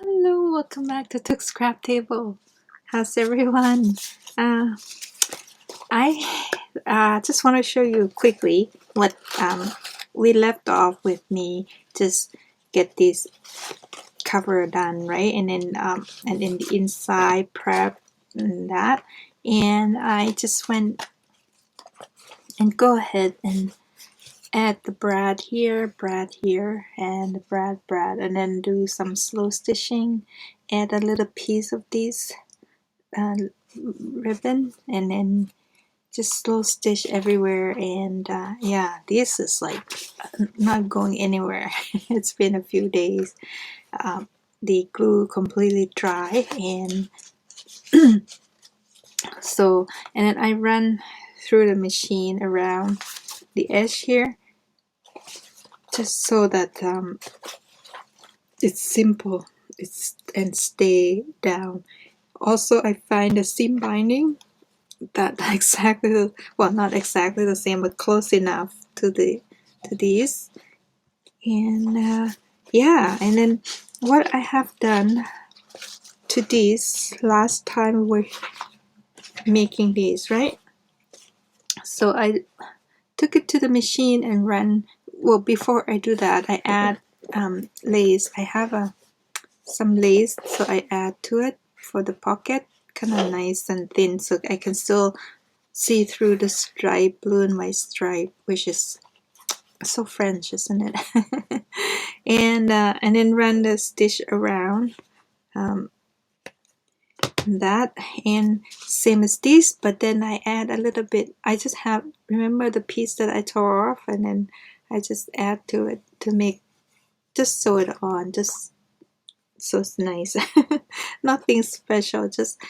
Hello, welcome back to Took Scrap Table. How's everyone? I just want to show you quickly what we left off with me. Just get this cover done, right? And then the inside prep and that. And I just went and go ahead and add the brad here, and the brad, and then do some slow stitching. Add a little piece of this ribbon, and then just slow stitch everywhere. And yeah, this is like not going anywhere. It's been a few days. The glue completely dry, and so and then I run through the machine around the edge here, just so that it's simple, and stay down. Also, I find the seam binding that exactly, well, not exactly the same, but close enough to these. And yeah, and then what I have done to these last time we were making these, right? So I took it to the machine and ran. Well, before I do that, I add lace. I have some lace, so I add to it for the pocket, kind of nice and thin, so I can still see through the stripe, blue and white stripe, which is so French, isn't it? and then run the stitch around that, and same as this, but then I add a little bit. I just have, remember the piece that I tore off, and then I just add to it to make, just sew it on, just so it's nice. Nothing special, just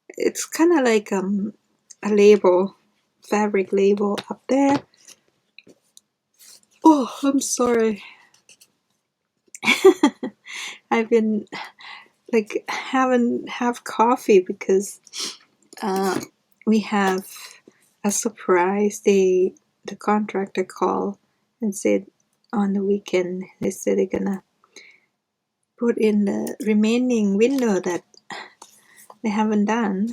it's kind of like a label, fabric label up there. Oh, I'm sorry. I've been like haven't have coffee because we have a surprise. The contractor called and said on the weekend, they said they're gonna put in the remaining window that they haven't done.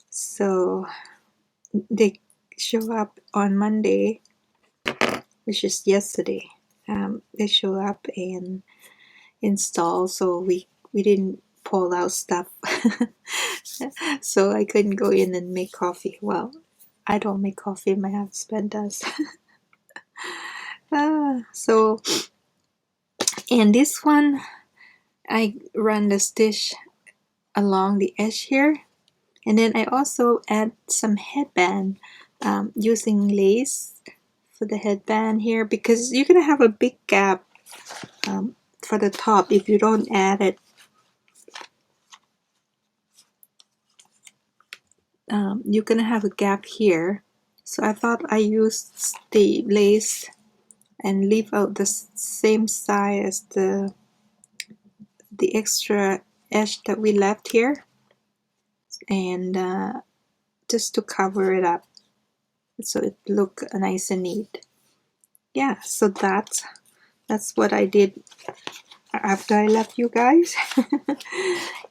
So they show up on Monday, which is yesterday. They show up and install, so we didn't pull out stuff. So I couldn't go in and make coffee. Well, I don't make coffee, my husband does. So, and this one, I run the stitch along the edge here, and then I also add some headband using lace for the headband here, because you're gonna have a big gap for the top if you don't add it. You're gonna have a gap here, so I thought I used the lace and leave out the same side as the extra edge that we left here, and just to cover it up so it look nice and neat. Yeah, so that's what I did after I left you guys.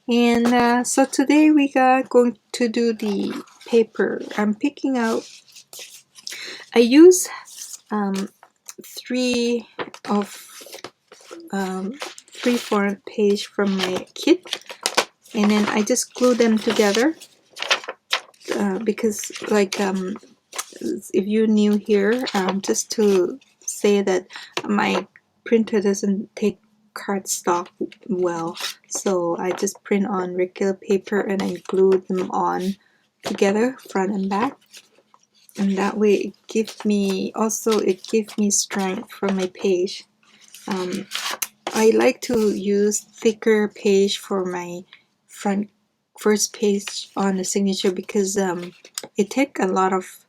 And so today we are going to do the paper. I'm picking out, I use 3 4 page from my kit, and then I just glue them together because like if you're new here, just to say that my printer doesn't take cardstock well, so I just print on regular paper and I glue them on together, front and back, and that way it gives me strength for my page. I like to use thicker page for my first page on the signature, because it takes a lot of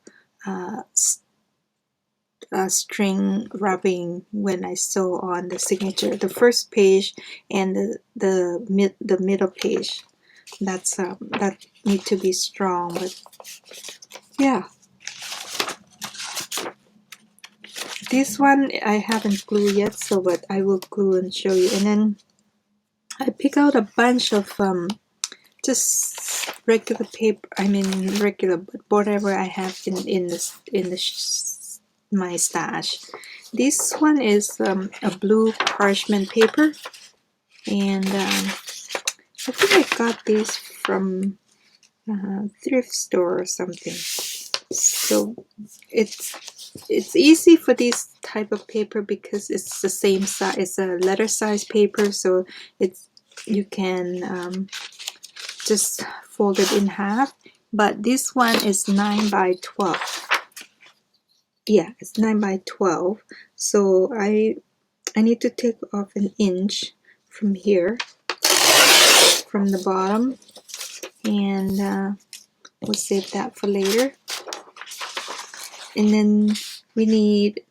string rubbing when I sew on the signature, the first page and the middle page. That's that need to be strong, but yeah. This one I haven't glued yet, so but I will glue and show you. And then I pick out a bunch of just regular paper. I mean regular, but whatever I have my stash. This one is a blue parchment paper, and I think I got this from thrift store or something. So it's easy for this type of paper because it's the same size. It's a letter size paper, so it's you can just fold it in half. But this one is 9 by 12. Yeah, it's 9 by 12. So I need to take off an inch from here, from the bottom, and we'll save that for later. And then we need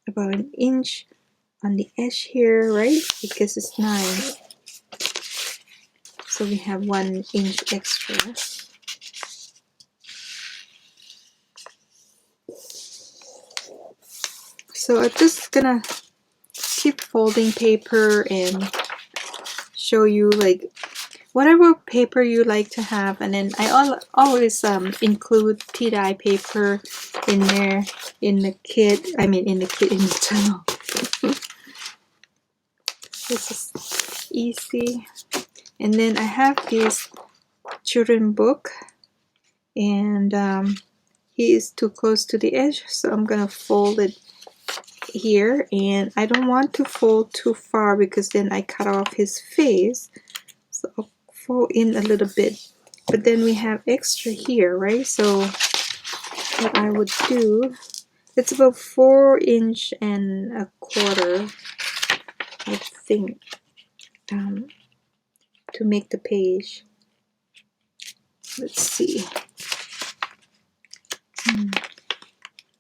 about an inch on the edge here, right? Because it's 9. So we have 1 inch extra. So I'm just gonna keep folding paper and show you like whatever paper you like to have, and then I always include tea-dye paper in there in the kit. I mean in the journal. This is easy. And then I have this children book, and he is too close to the edge, so I'm gonna fold it here, and I don't want to fold too far because then I cut off his face. So I'll fold in a little bit, but then we have extra here, right? So what I would do, it's about 4 inch and a quarter, I think, to make the page. Let's see.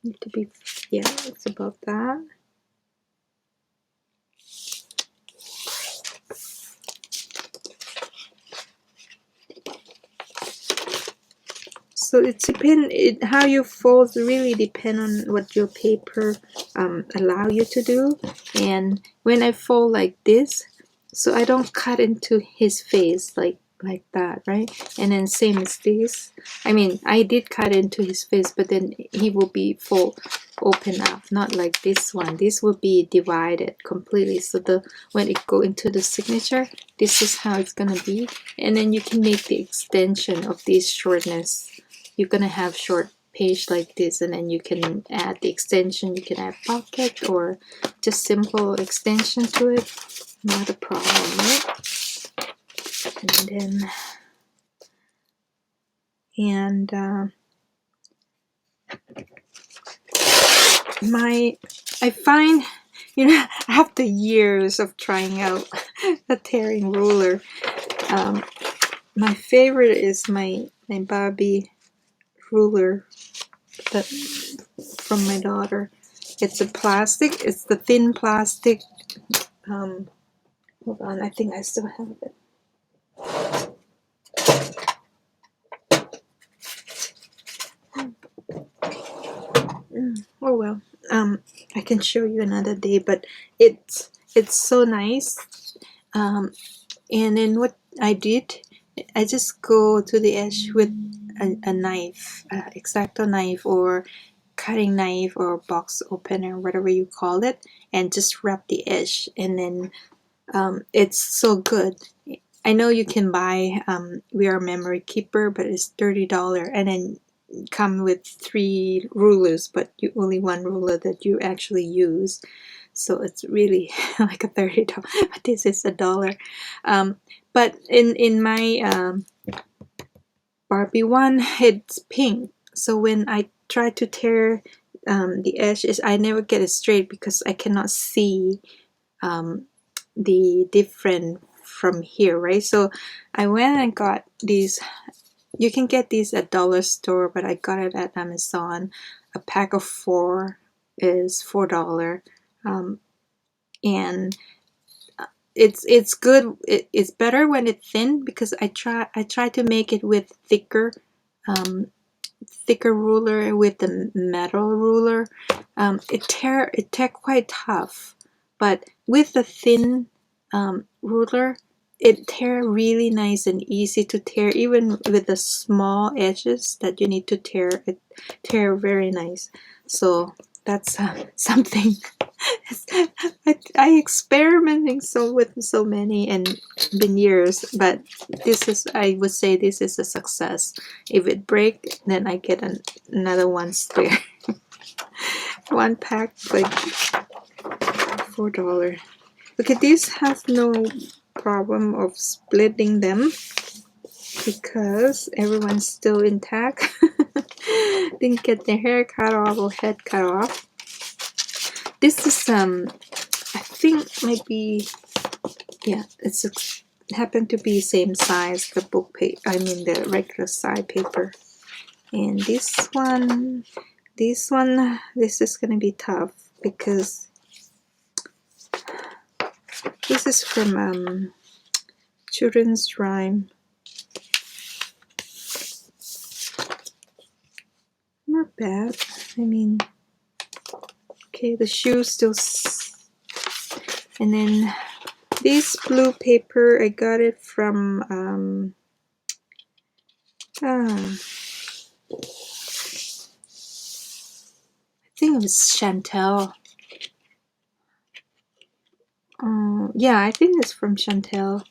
Need to be, yeah, it's about that. So how you fold really depend on what your paper allow you to do. And when I fold like this, so I don't cut into his face like that, right? And then same as this. I mean, I did cut into his face, but then he will be full open up, not like this one. This will be divided completely. So when it go into the signature, this is how it's gonna be. And then you can make the extension of this shortness. You're gonna have short page like this, and then you can add the extension. You can add pocket or just simple extension to it. Not a problem, right? I find, after years of trying out a tearing ruler, my favorite is my Barbie ruler that from my daughter. It's a plastic. It's the thin plastic. Hold on, I think I still have it. Oh well, I can show you another day, but it's so nice. And then what I did, I just go to the edge with a knife, X-Acto knife or cutting knife or box opener, whatever you call it, and just wrap the edge, and then it's so good. I know you can buy We Are Memory Keeper, but it's $30, and then come with 3 rulers, but you only 1 ruler that you actually use. So it's really like a $30, but this is $1. But in my Barbie one, it's pink. So when I try to tear the edges, I never get it straight because I cannot see the different from here, right? So I went and got these. You can get these at dollar store, but I got it at Amazon. A pack of 4 is $4, and it's good. It's better when it's thin because I try to make it with thicker ruler, with the metal ruler. It tear quite tough, but with the thin ruler, it tear really nice and easy to tear, even with the small edges that you need to tear. It tear very nice. So that's something. I experimenting with so many and been years, but this is, I would say this is a success. If it break, then I get another one spare. One pack like $4. Okay, this has no problem of splitting them because everyone's still intact. Didn't get their hair cut off or head cut off. This is I think maybe, yeah, it's happened to be same size, the book paper, I mean the regular side paper. And this is gonna be tough because this is from children's rhyme. Not bad. I mean, okay, the shoe still, and then this blue paper, I got it from I think it was Chantel. Yeah, I think it's from Chantel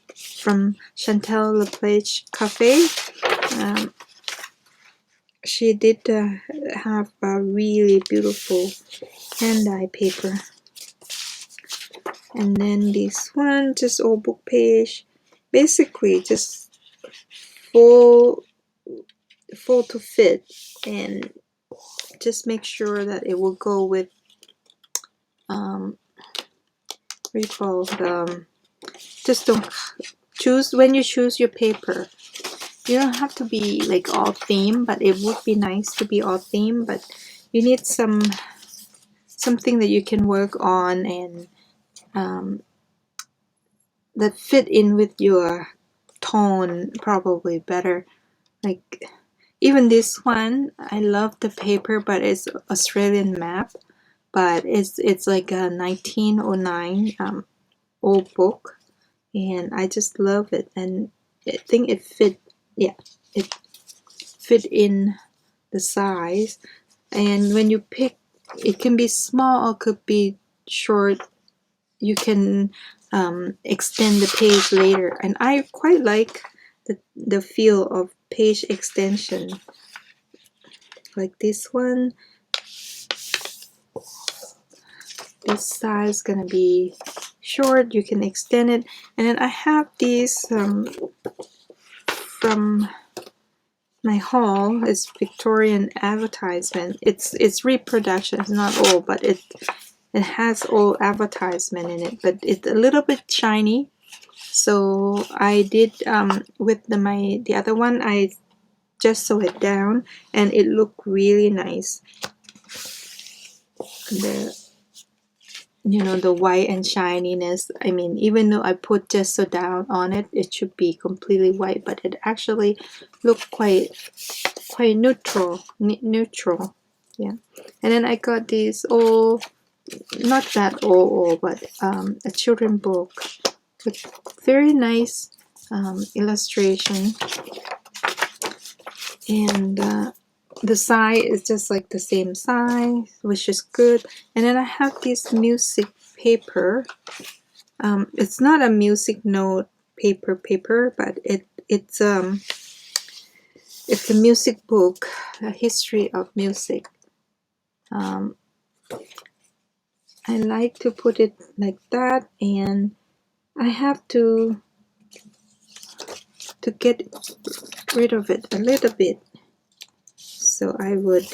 Le Plage Cafe. She did have a really beautiful hand-dye paper. And then this one, just all book page, basically just full to fit, and just make sure that it will go with what do you call the, just don't choose, when you choose your paper, you don't have to be like all theme, but it would be nice to be all theme, but you need something that you can work on and that fit in with your tone probably better. Like even this one, I love the paper, but it's Australian map, but it's like a 1909 old book, and I just love it, and I think it fit, yeah, it fit in the size. And when you pick, it can be small or could be short. You can extend the page later, and I quite like the feel of page extension. Like this one, this size is gonna be short, you can extend it. And then I have these from my haul. It's Victorian advertisement. It's reproduction, it's not old, but it has old advertisement in it, but it's a little bit shiny. So I did with the other one, I just sew it down, and it looked really nice. The white and shininess. I mean, even though I put gesso down on it, it should be completely white, but it actually looked quite neutral. Yeah. And then I got these old, not that old, but a children book with very nice illustration, and the size is just like the same size, which is good. And then I have this music paper. It's not a music note paper, but it's a music book, a history of music. I like to put it like that, and I have to get rid of it a little bit. So I would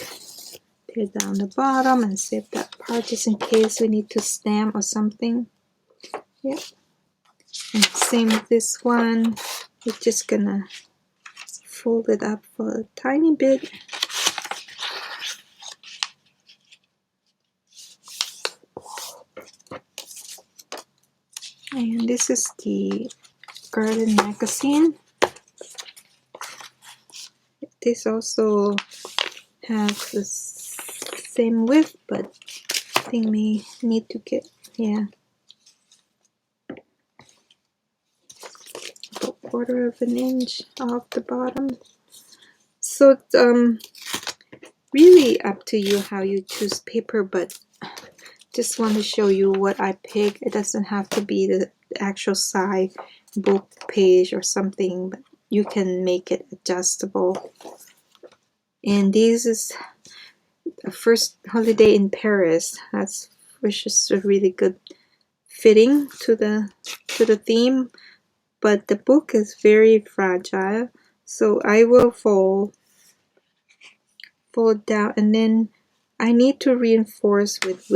tear down the bottom and save that part just in case we need to stamp or something. Yep. And same with this one. We're just gonna fold it up for a tiny bit. And this is the garden magazine. This also has the same width, but I think we need to get, yeah. 1/4 inch off the bottom. So really up to you how you choose paper, but just want to show you what I pick. It doesn't have to be the actual size book page or something, but you can make it adjustable. And this is a first holiday in Paris. Which is a really good fitting to the theme, but the book is very fragile, so I will fold down, and then I need to reinforce with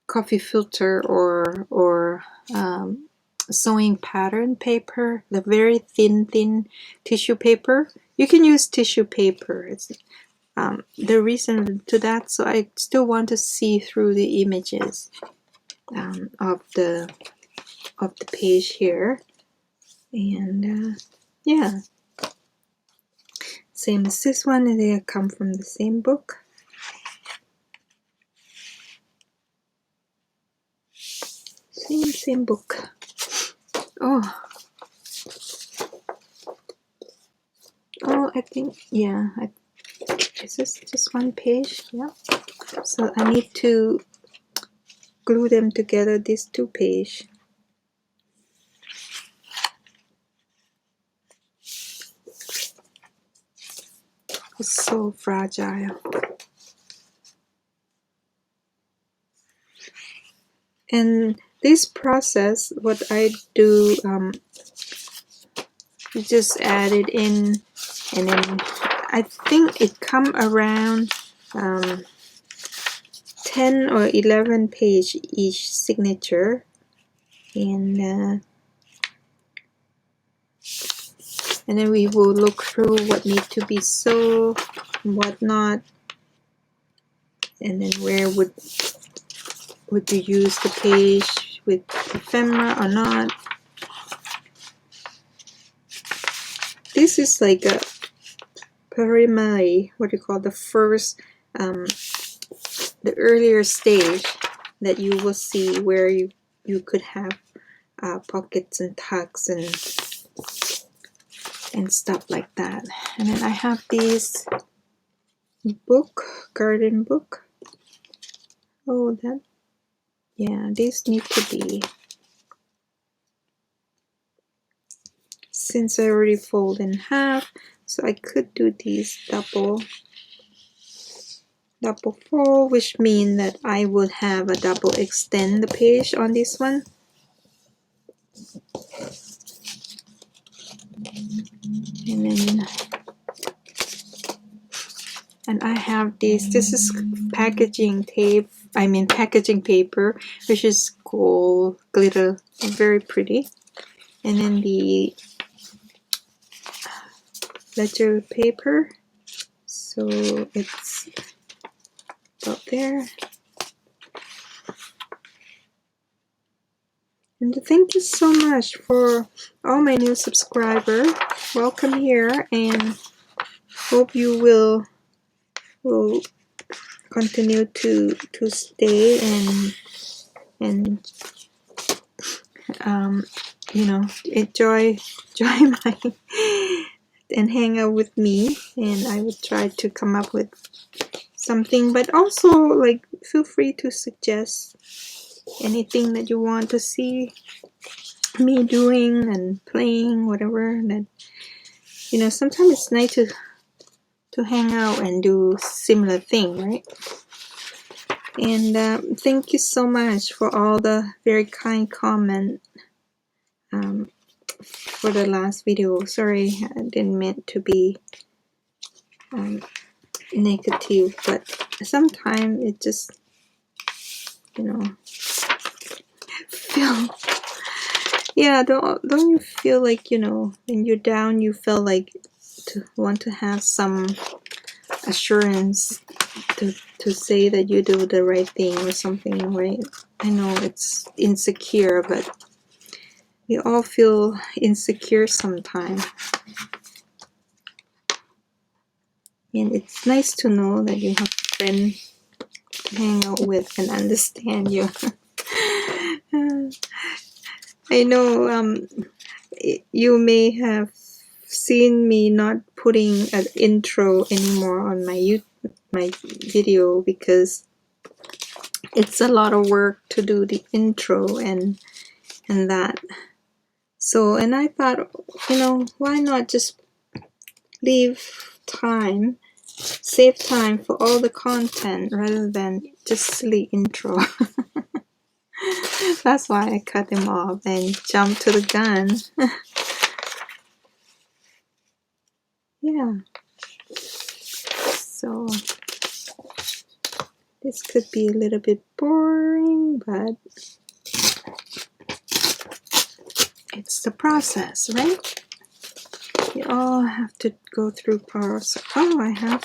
coffee filter or sewing pattern paper, the very thin tissue paper. You can use tissue paper. It's the reason to that, so I still want to see through the images of the page here, and yeah, same as this one. They come from the same book. Same book. Oh, I think, yeah, is this just one page? Yeah. So I need to glue them together, these 2 pages. It's so fragile. And this process, what I do, you just add it in, and then I think it come around 10 or 11 page each signature, and then we will look through what need to be sewed and what not, and then where would you use the page with ephemera or not. This is like a primary, what do you call, the first, the earlier stage that you will see where you could have pockets and tucks and stuff like that. And then I have these garden book. Oh, that, yeah, these need to be, since I already fold in half, so I could do these double fold, which means that I would have a double extend the page on this one. And I have this is packaging tape, packaging paper, which is gold glitter, very pretty. And then the ledger paper, so it's out there. And thank you so much for all my new subscribers. Welcome here, and hope you will continue to stay and enjoy my and hang out with me, and I will try to come up with something, but also like feel free to suggest anything that you want to see me doing and playing, whatever. That sometimes it's nice to hang out and do similar thing, right? And thank you so much for all the very kind comment for the last video. Sorry, I didn't mean to be negative, but sometimes it just feel, yeah, don't you feel like when you're down, you feel like to want to have some assurance to say that you do the right thing or something, right? I know it's insecure, but we all feel insecure sometimes, and it's nice to know that you have a friend to hang out with and understand you. I know you may have seen me not putting an intro anymore on my video because it's a lot of work to do the intro and that. So, and I thought, you know, why not just save time for all the content rather than just silly intro. That's why I cut him off and jumped to the gun. Yeah. So this could be a little bit boring, but it's the process, right? You all have to go through process. Oh, I have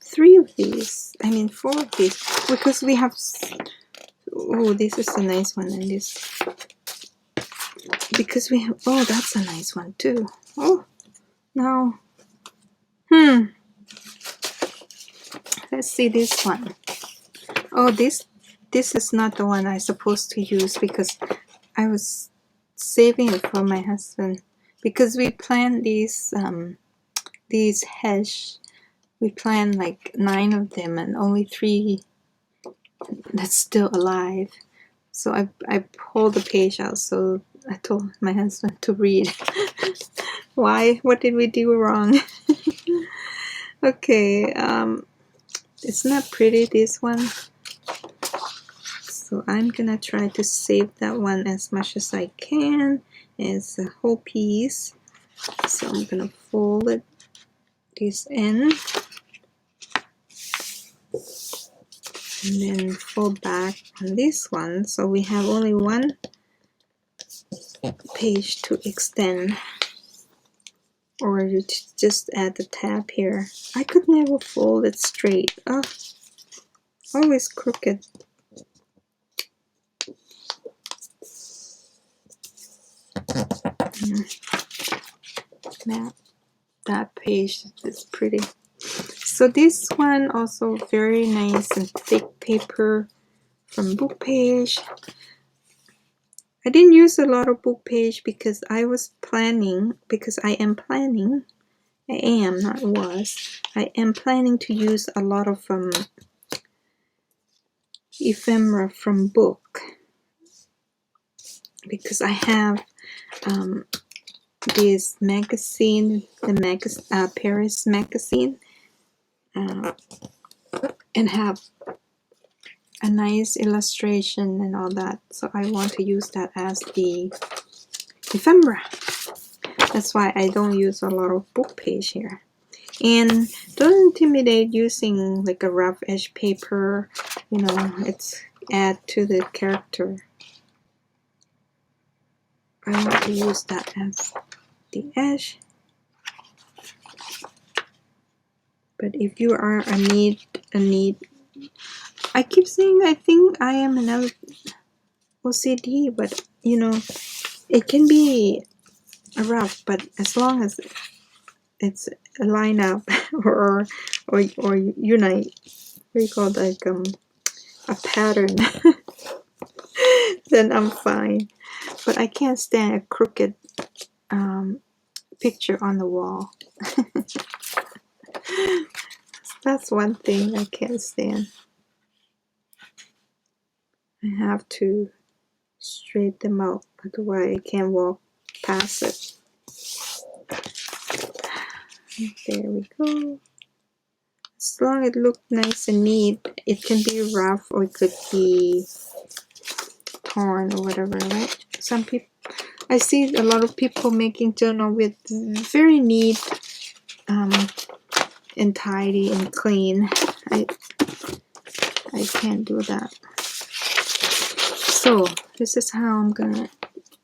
3 of these. I mean 4 of these because we have. Oh, this is a nice one, and this because we have. Oh, that's a nice one too. Oh, now, let's see this one. Oh, this is not the one I'm supposed to use because I was saving it for my husband because we planned these hedge. We planned like 9 of them and only 3 that's still alive. So I pulled the page out. So I told my husband to read. Why? What did we do wrong? Okay. It's not pretty, this one. So I'm gonna try to save that one as much as I can. It's a whole piece. So I'm gonna fold it this end and then fold back on this one. So we have only 1 page to extend. Or you just add the tab here. I could never fold it straight. Oh, always crooked. Now that page is pretty. So this one also very nice and thick paper from Book Page. I didn't use a lot of Book Page because I am planning to use a lot of ephemera from book because I have this magazine, the Paris magazine, and have a nice illustration and all that. So I want to use that as the ephemera. That's why I don't use a lot of Book Page here. And don't intimidate using like a rough edge paper. You know, it's add to the character. I want to use that as the edge. But if you are a need, I keep saying I think I am an OCD, but you know, it can be rough, but as long as it's a line up or unite, what do you call it, like a pattern, then I'm fine. But I can't stand a crooked picture on the wall. That's one thing I can't stand. I have to straighten them out, otherwise I can't walk past it. There we go. As long as it looks nice and neat, it can be rough or it could be torn or whatever, right? Some people, I see a lot of people making journal with very neat and tidy and clean. I can't do that. So this is how I'm gonna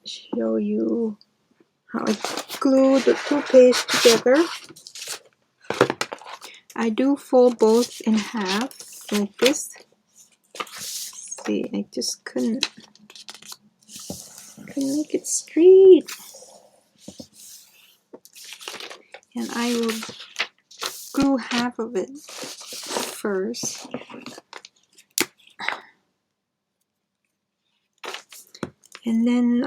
show you how I glue the 2 pages together. I do fold both in half like this. See, I just couldn't make it straight. And I will glue half of it first. And then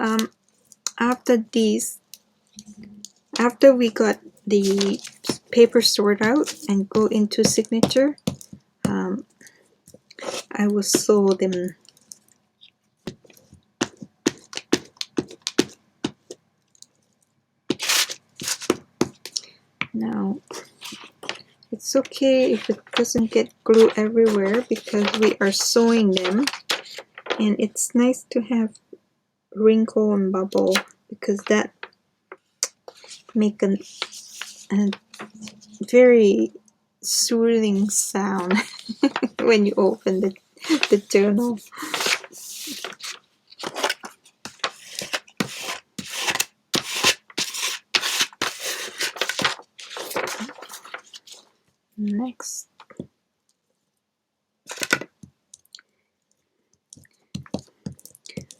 after we got the paper sort out and go into signature, I will sew them. Now, it's okay if it doesn't get glue everywhere because we are sewing them, and it's nice to have wrinkle and bubble because that make a very soothing sound when you open the journal. Next,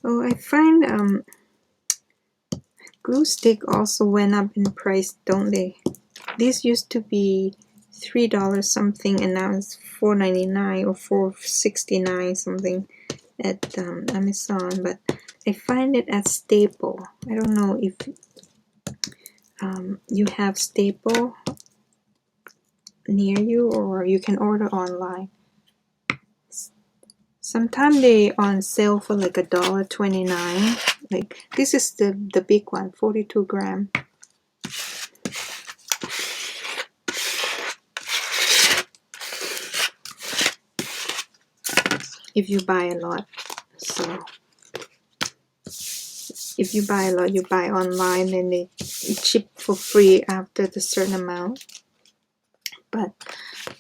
oh, I find glue stick also went up in price, don't they? These used to be $3 something, and now it's $4.99 or $4.69 something at Amazon. But I find it at Staple. I don't know if you have Staple near you, or you can order online. Sometimes they on sale for like $1.29. Like this is the big one, 42 gram. If you buy a lot. So if you buy a lot, you buy online, then they ship for free after the certain amount. But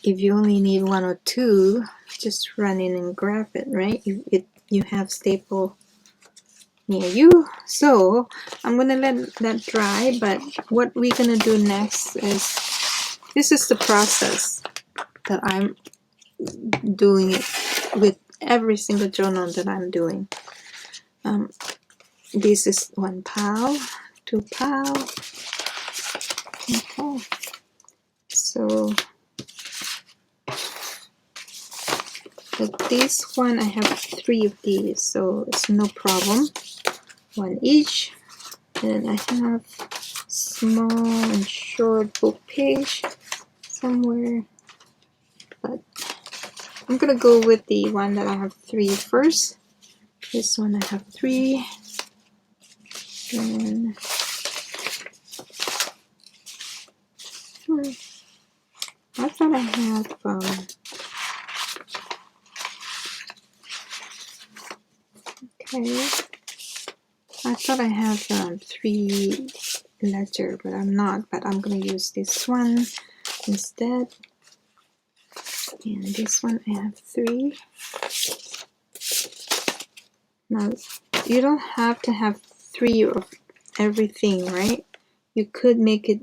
if you only need one or two, just run in and grab it, right? If you have Staple near you. So I'm gonna let that dry, but what we're gonna do next is, this is the process that I'm doing it with every single journal that I'm doing. This is 1 pile, 2 pile. Okay, so this one I have 3 of these, so it's no problem. 1 each. And I have small and short book page somewhere, but I'm gonna go with the one that I have 3 first. This one I have 3, and I thought I had okay, I thought I have 3 ledger, but I'm not. But I'm gonna use this one instead. And this one I have 3. Now you don't have to have 3 of everything, right? You could make it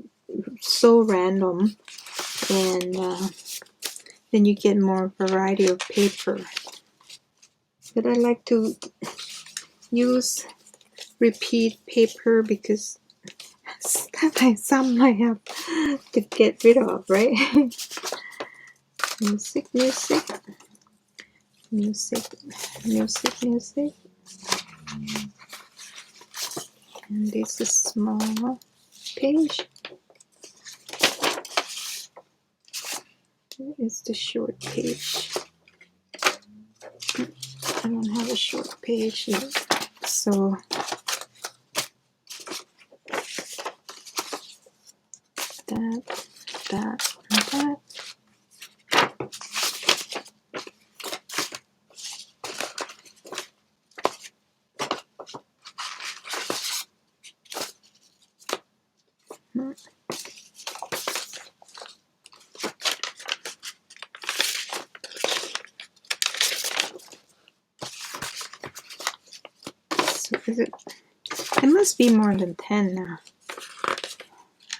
so random, and then you get more variety of paper. But I like to use repeat paper because some I have to get rid of, right? Music. And this is small page. Here is the short page. I don't have a short page yet, so that, and that. So is it? It must be more than 10 now.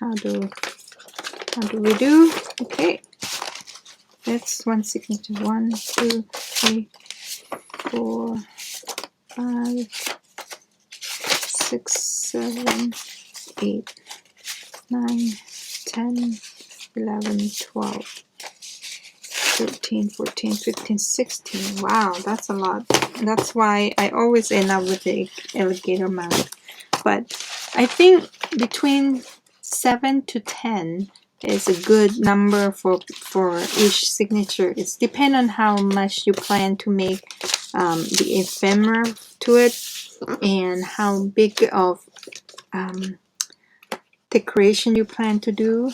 How do we do? Okay. That's one signature. 1, 2, 3, 4, 5, 6, 7, 8, 9, 10, 11, 12, 13, 14, 15, 16. Wow, that's a lot. That's why I always end up with the alligator mouth. But I think between 7 to 10 is a good number for each signature. It's depend on how much you plan to make the ephemera to it and how big of decoration you plan to do.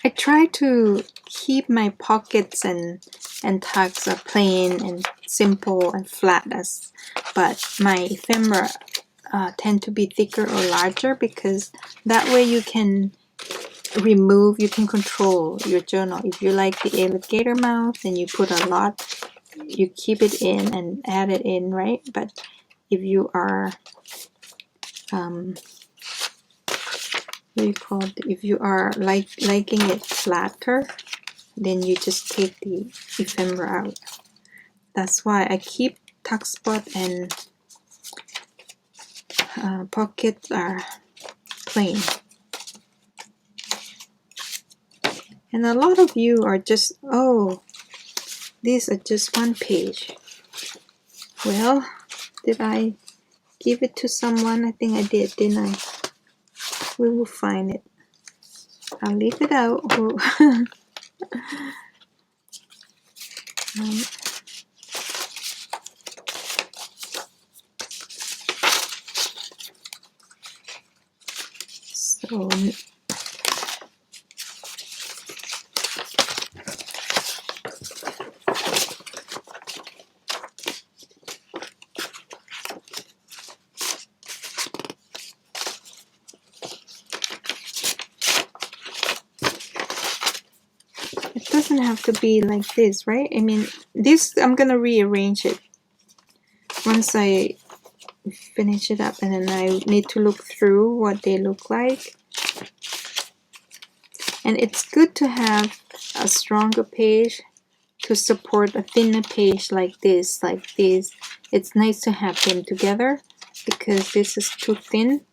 I try to keep my pockets and tags plain and simple and flat, but my ephemera tend to be thicker or larger, because that way you can control your journal. If you like the alligator mouth and you put a lot, you keep it in and add it in, right? But if you are if you are liking it flatter, then you just take the ephemera out. That's why I keep tuck spot and pockets are plain. And a lot of you are just, oh, these are just one page. Well, did I give it to someone? I think I did, didn't I? We will find it. I'll leave it out. So it doesn't have to be like this, right? I mean, this, I'm gonna rearrange it once I finish it up, and then I need to look through what they look like. And it's good to have a stronger page to support a thinner page like this, It's nice to have them together because this is too thin.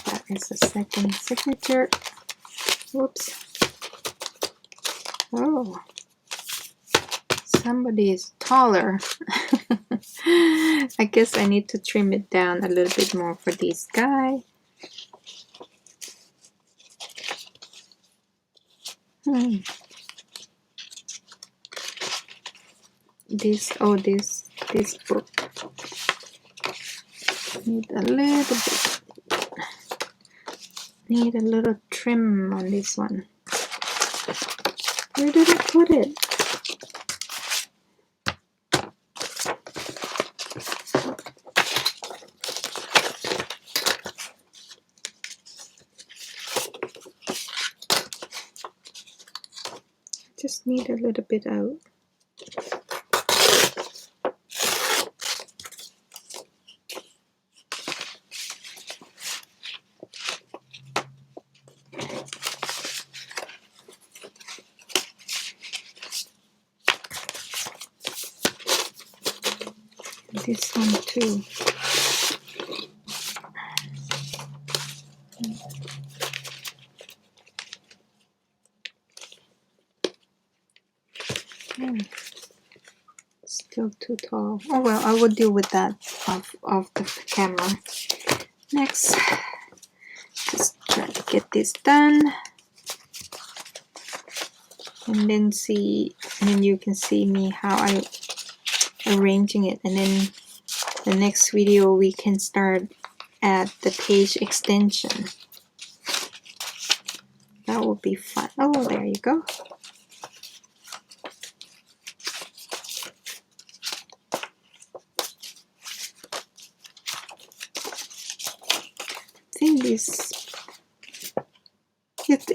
That is the second signature. Whoops. Oh, somebody is taller. I guess I need to trim it down a little bit more for this guy. This book need a little trim on this one. Where did I put it? Just need a little bit out. This one too. Still too tall. Oh well, I will deal with that off the camera. Next, just try to get this done, and then you can see me how I arranging it, and then the next video we can start at the page extension. That will be fun. Oh, there you go. I think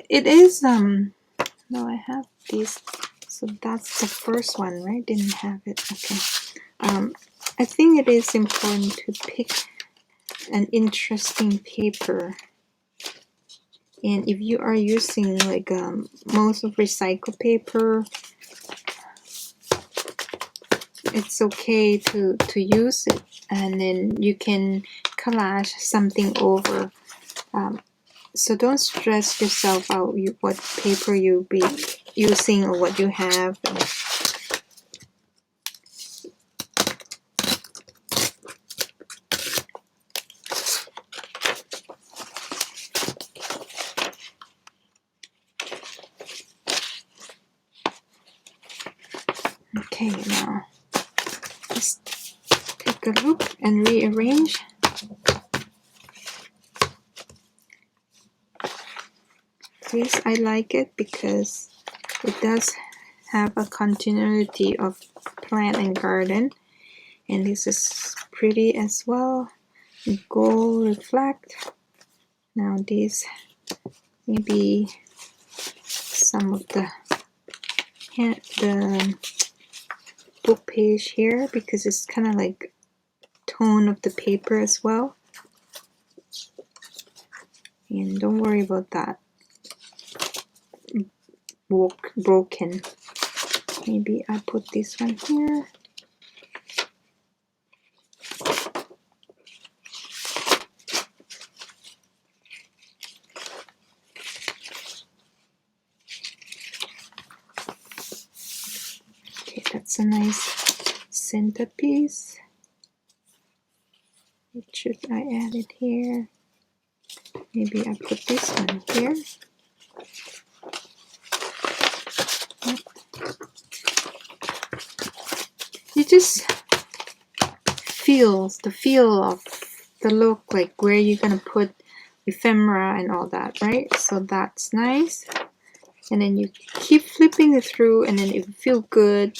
it is no, I have these, so that's the first one, right? Didn't have it. Okay. I think it is important to pick an interesting paper, and if you are using like most of recycled paper, it's okay to use it, and then you can collage something over. So don't stress yourself out what paper you'll be using or what you have. Okay, now let's take a look and rearrange. This I like it because it does have a continuity of plant and garden, and this is pretty as well. Gold reflect. Now these maybe some of the book page here because it's kind of like tone of the paper as well. And don't worry about that broken. Maybe I put this one here. Okay, that's a nice centerpiece. What should I add it here? Maybe I put this one here. You just feels the feel of the look, like where you're gonna put ephemera and all that, right? So that's nice. And then you keep flipping it through, and then if you feel good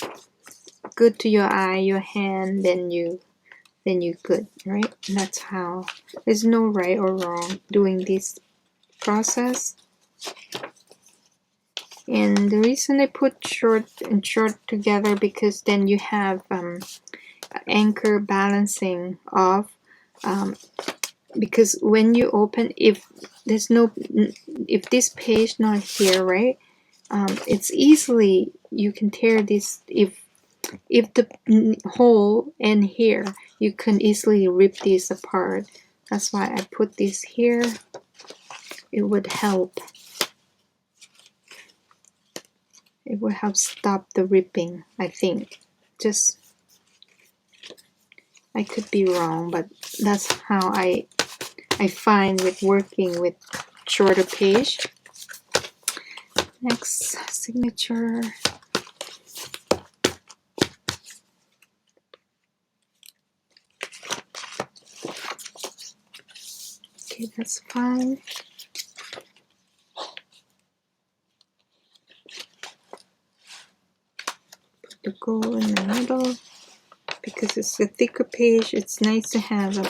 to your eye, your hand, then you're good, right? And that's how. There's no right or wrong doing this process. And the reason I put short and short together, because then you have anchor balancing off, because when you open, if this page not here, right, it's easily, you can tear this. If the hole in here, you can easily rip this apart. That's why I put this here. It would help. It would help stop the ripping, I think. Just, I could be wrong, but that's how I find with working with shorter page. Next, signature. Okay, that's fine. Put the gold in the middle. Because it's a thicker page, it's nice to have a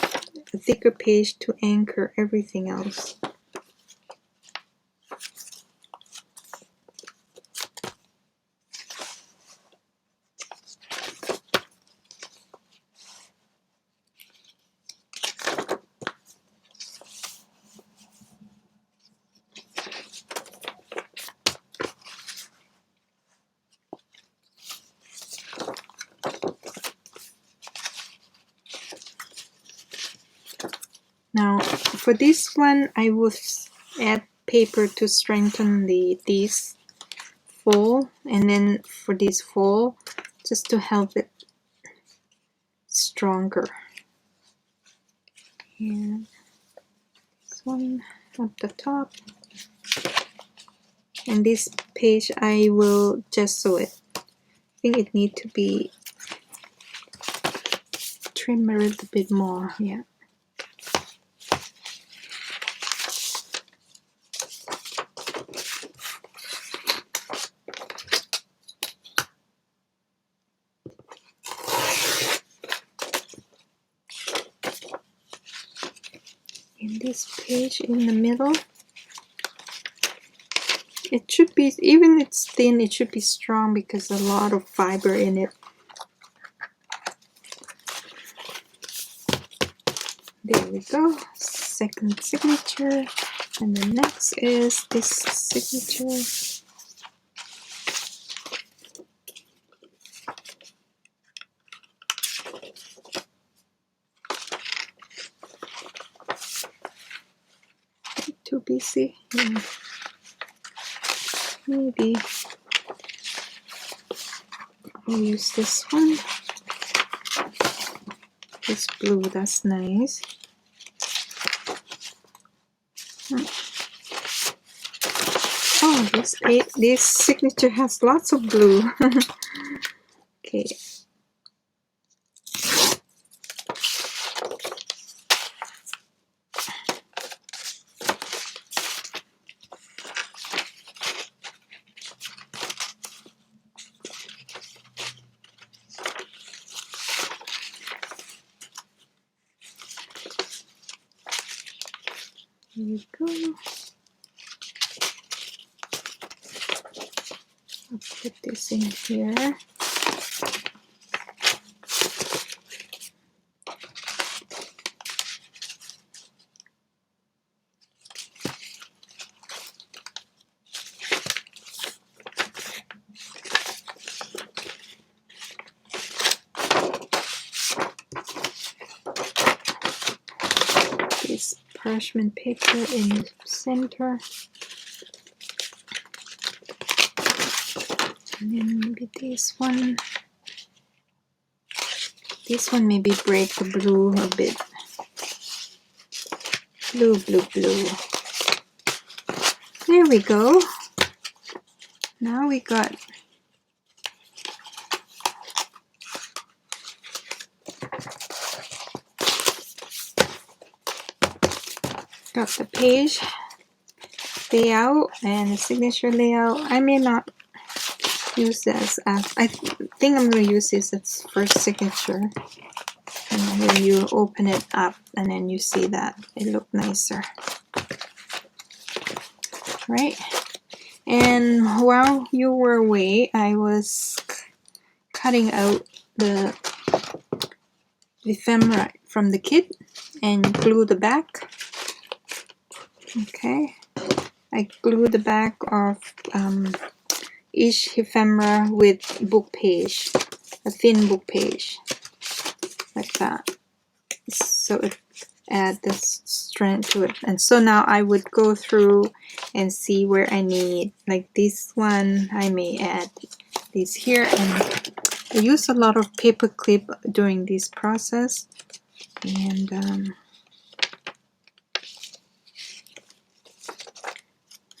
thicker page to anchor everything else. Now, for this one, I will add paper to strengthen these fold, and then for this fold, just to help it stronger. And this one up the top, and this page I will gesso it. I think it needs to be trimmed a little bit more. Yeah. In this page in the middle, it should be, even it's thin, it should be strong because a lot of fiber in it. There we go. Second signature, and the next is this signature. Too busy. Yeah. Maybe We'll use this one. This blue, that's nice. Oh, this signature has lots of blue. Okay. Here you go. I'll put this in here. This parchment paper in the center. And then maybe this one. This one maybe break the blue a bit. Blue, blue, blue. There we go. Now we got the page layout and the signature layout. I may not use this as, I think I'm going to use this as first signature. And when you open it up and then you see that it looked nicer. Right? And while you were away, I was cutting out the ephemera from the kit and glue the back. Okay, I glue the back of each ephemera with book page, a thin book page, like that. So it adds the strength to it. And so now I would go through and see where I need, like this one, I may add this here. And I use a lot of paper clip during this process. And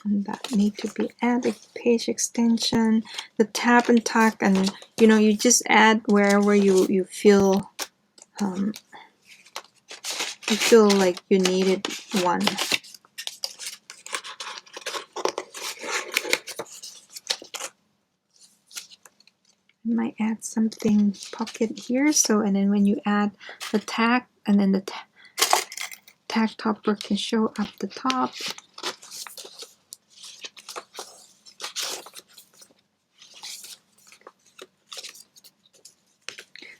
that need to be added. Page extension, the tab and tuck, and you know, you just add wherever you feel like you needed one. I might add something pocket here, so, and then when you add the tag, and then the tag topper can show up the top.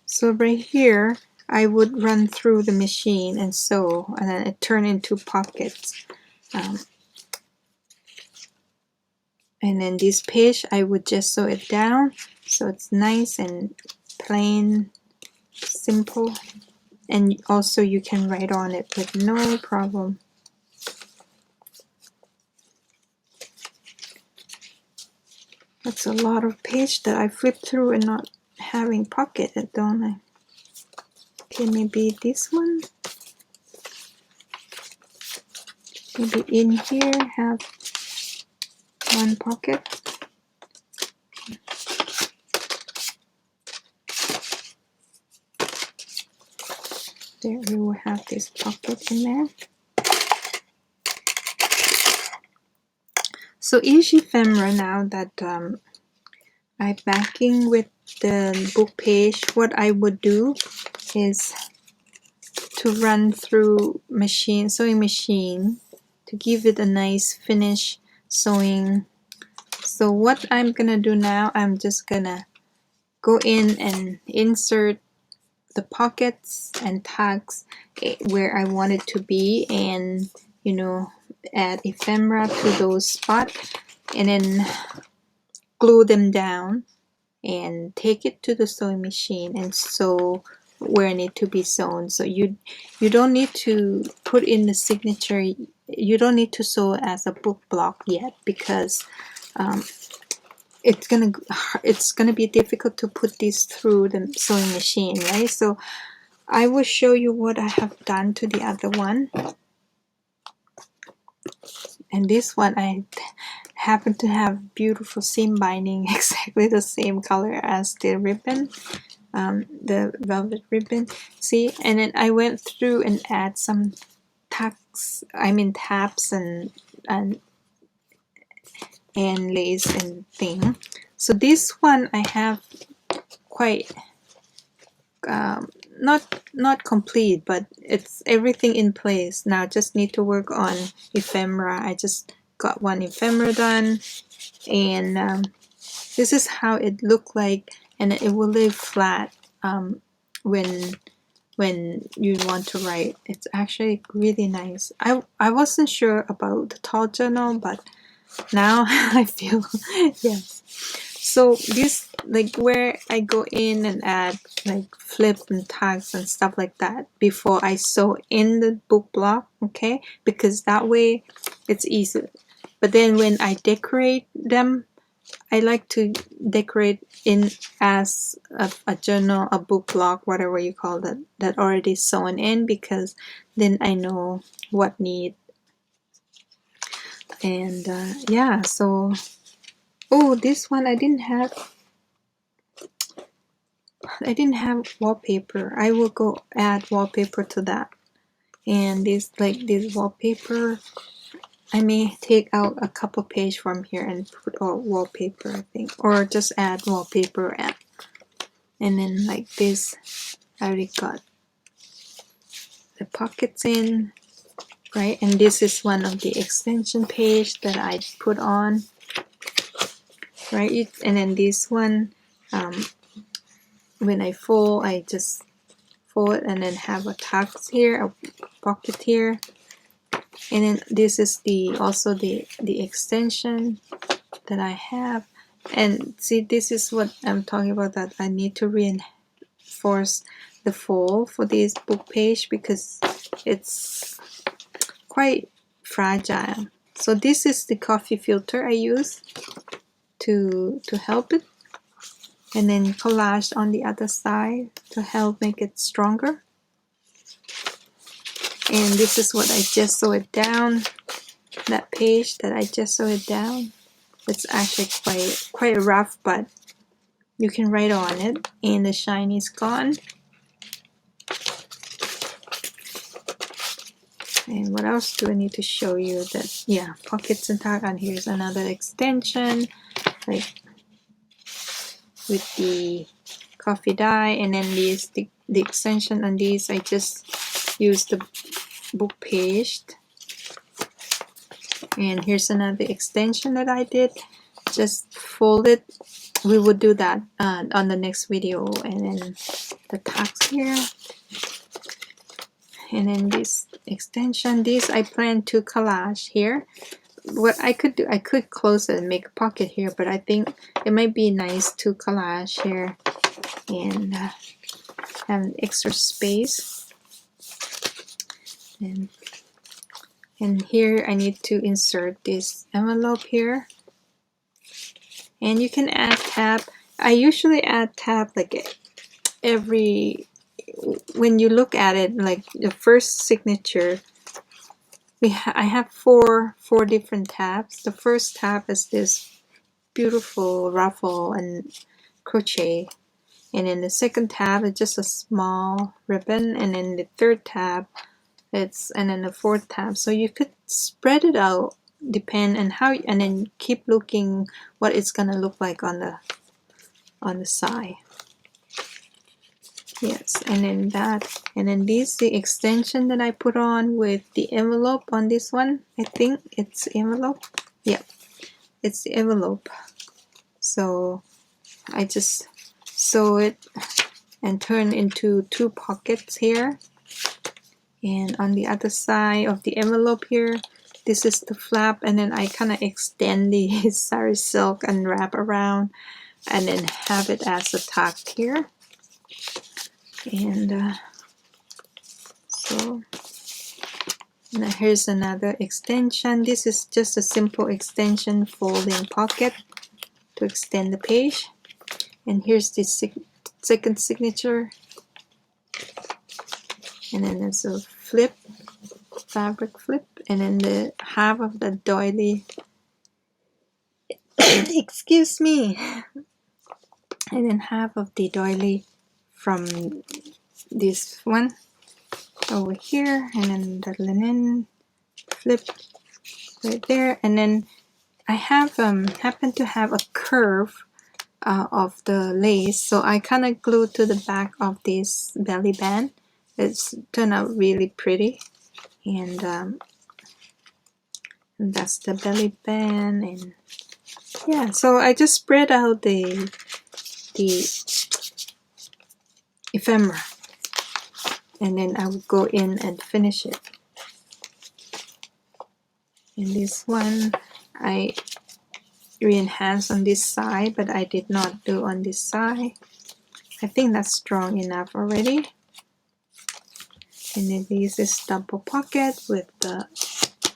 So right here, I would run through the machine and sew, and then it turned into pockets. And then this page, I would just sew it down, so it's nice and plain, simple. And also you can write on it with no problem. That's a lot of page that I flipped through and not having pocket, don't I? Okay, maybe this one. Maybe in here have one pocket. There we will have this pocket in there. So each ephemera now that I'm backing with the book page, what I would do is to run through sewing machine to give it a nice finish sewing. So what I'm gonna do now, I'm just gonna go in and insert the pockets and tags where I want it to be, and you know, add ephemera to those spots, and then glue them down and take it to the sewing machine and sew where it need to be sewn. So you don't need to put in the signature, you don't need to sew as a book block yet, because it's gonna be difficult to put this through the sewing machine, right? So I will show you what I have done to the other one. And this one I happen to have beautiful seam binding, exactly the same color as the ribbon, the velvet ribbon. See, and then I went through and add some tabs and lace and thing. So this one I have quite not complete, but it's everything in place now. Just need to work on ephemera. I just got one ephemera done, and this is how it looked like, and it will lay flat when you want to write. It's actually really nice. I wasn't sure about the tall journal, but now I feel yes. So this, like, where I go in and add like flip and tags and stuff like that before I sew in the book block, okay, because that way it's easy. But then when I decorate them, I like to decorate in as a journal, a book block, whatever you call that, that already sewn in, because then I know what need. And yeah, so oh, this one I didn't have wallpaper. I will go add wallpaper to that. And this, like this wallpaper, I may take out a couple page from here and put all wallpaper, I think, or just add wallpaper. And then like this, I already got the pockets in, right? And this is one of the extension page that I put on, right? And then this one, when I fold, I just fold and then have a tuck here, a pocket here. And then this is also the extension that I have. And see, this is what I'm talking about, that I need to reinforce the fold for this book page because it's quite fragile. So this is the coffee filter I use to help it, and then collage on the other side to help make it stronger. And this is what I just sewed down, that page that I just sewed down. It's actually quite rough, but you can write on it, and the shine is gone. And what else do I need to show you? That, yeah, pockets and tag. And here's another extension, like with the coffee dye. And then these, the extension on these, I just used the book page. And here's another extension that I did, just fold it. We will do that on the next video. And then the tags here, and then this extension, this I plan to collage here. What I could do, I could close it and make a pocket here, but I think it might be nice to collage here and have an extra space. And here I need to insert this envelope here. And you can add tab. I usually add tab like when you look at it, like the first signature, I have four different tabs. The first tab is this beautiful ruffle and crochet, and then the second tab is just a small ribbon, and then the third tab and then the fourth tab. So you could spread it out, depend on how, and then keep looking what it's gonna look like on the side. Yes, and then this, the extension that I put on with the envelope on this one. I think it's envelope. Yeah, it's the envelope. So I just sew it and turn into two pockets here. And on the other side of the envelope here, this is the flap, and then I kind of extend the sari silk and wrap around, and then have it as a tuck here. And so now here's another extension. This is just a simple extension folding pocket to extend the page. And here's the second signature, and then there's a flip, fabric flip, and then the half of the doily excuse me, and then half of the doily from this one over here, and then the linen flip right there. And then I have happen to have a curve of the lace, so I kind of glued to the back of this belly band. It's turned out really pretty, and that's the belly band. And yeah, so I just spread out the ephemera, and then I will go in and finish it. And this one I re-enhanced on this side, but I did not do on this side. I think that's strong enough already. And then this is double pocket with the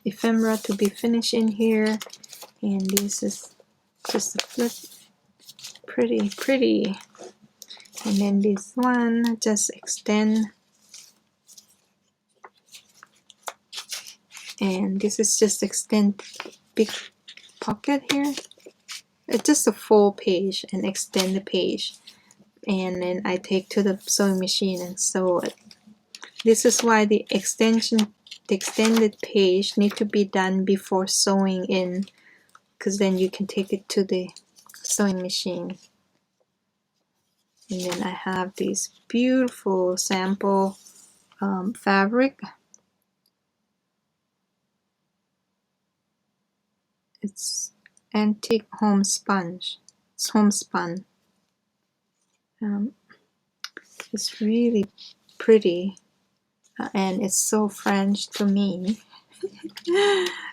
ephemera to be finished in here. And this is just a flip, pretty. And then this one, just extend. And this is just extend big pocket here. It's just a full page and extend the page. And then I take to the sewing machine and sew it. This is why the extended page need to be done before sewing in, because then you can take it to the sewing machine. And then I have this beautiful sample fabric. It's antique home sponge. It's homespun. It's really pretty, and it's so French to me.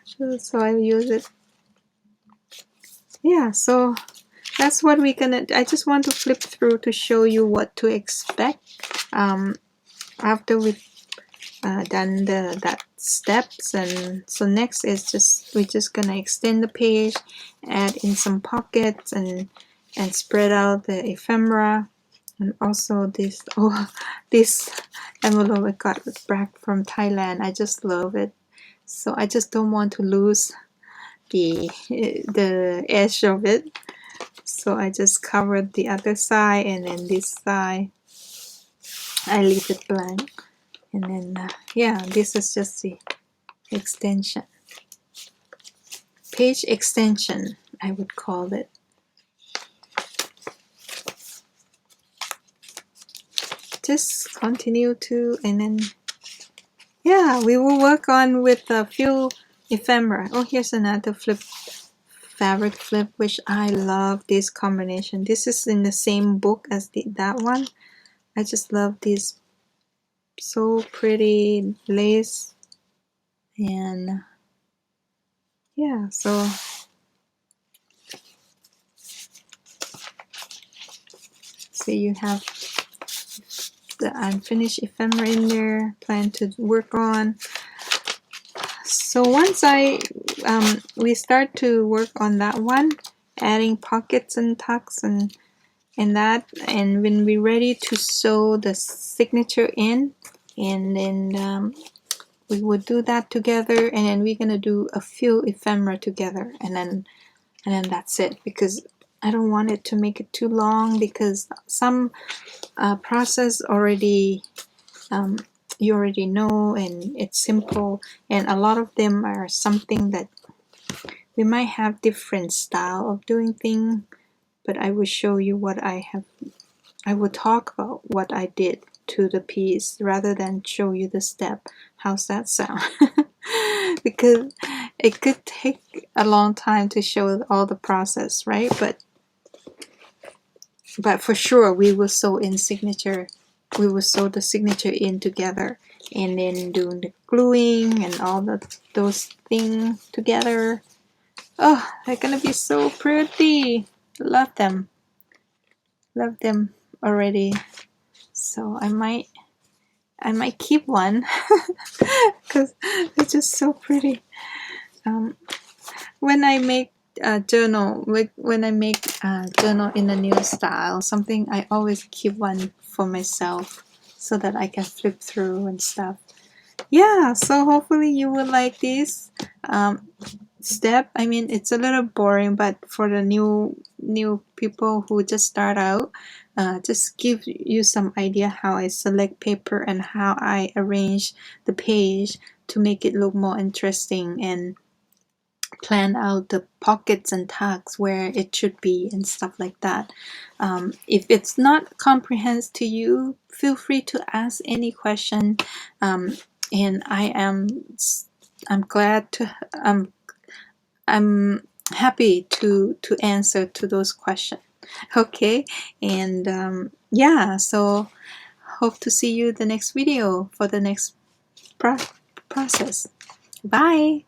So I use it. Yeah, so that's what we're gonna. I just want to flip through to show you what to expect after we've done that steps. And so next is we're just gonna extend the page, add in some pockets, and spread out the ephemera. And also this envelope I got back from Thailand. I just love it, so I just don't want to lose the edge of it. So I just covered the other side, and then this side I leave it blank. And then yeah, this is just the extension, page extension, I would call it. Just continue to, and then yeah, we will work on with a few ephemera. Oh, here's another fabric flip, which I love this combination. This is in the same book as that one. I just love this, so pretty lace. And yeah, so you have the unfinished ephemera in there, plan to work on. So once we start to work on that one, adding pockets and tucks and that, and when we're ready to sew the signature in, and then we would do that together, and then we're gonna do a few ephemera together, and then that's it, because I don't want it to make it too long, because some process already you already know, and it's simple, and a lot of them are something that we might have different style of doing things, but I will show you what I have. I will talk about what I did to the piece rather than show you the step. How's that sound? Because it could take a long time to show all the process, right? But for sure we will sew in signature. We will sew the signature in together, and then doing the gluing and all those things together. Oh, they're gonna be so pretty. Love them already. So I might keep one because they're just so pretty. When I make journal, when I make a journal in a new style, something I always keep one for myself so that I can flip through and stuff. Yeah, so hopefully you will like this step. I mean, it's a little boring, but for the new people who just start out, just give you some idea how I select paper and how I arrange the page to make it look more interesting, and plan out the pockets and tags where it should be and stuff like that. If it's not comprehensive to you, feel free to ask any question, and I'm glad to I'm happy to answer to those questions. Okay, and yeah, so hope to see you the next video for the next process. Bye.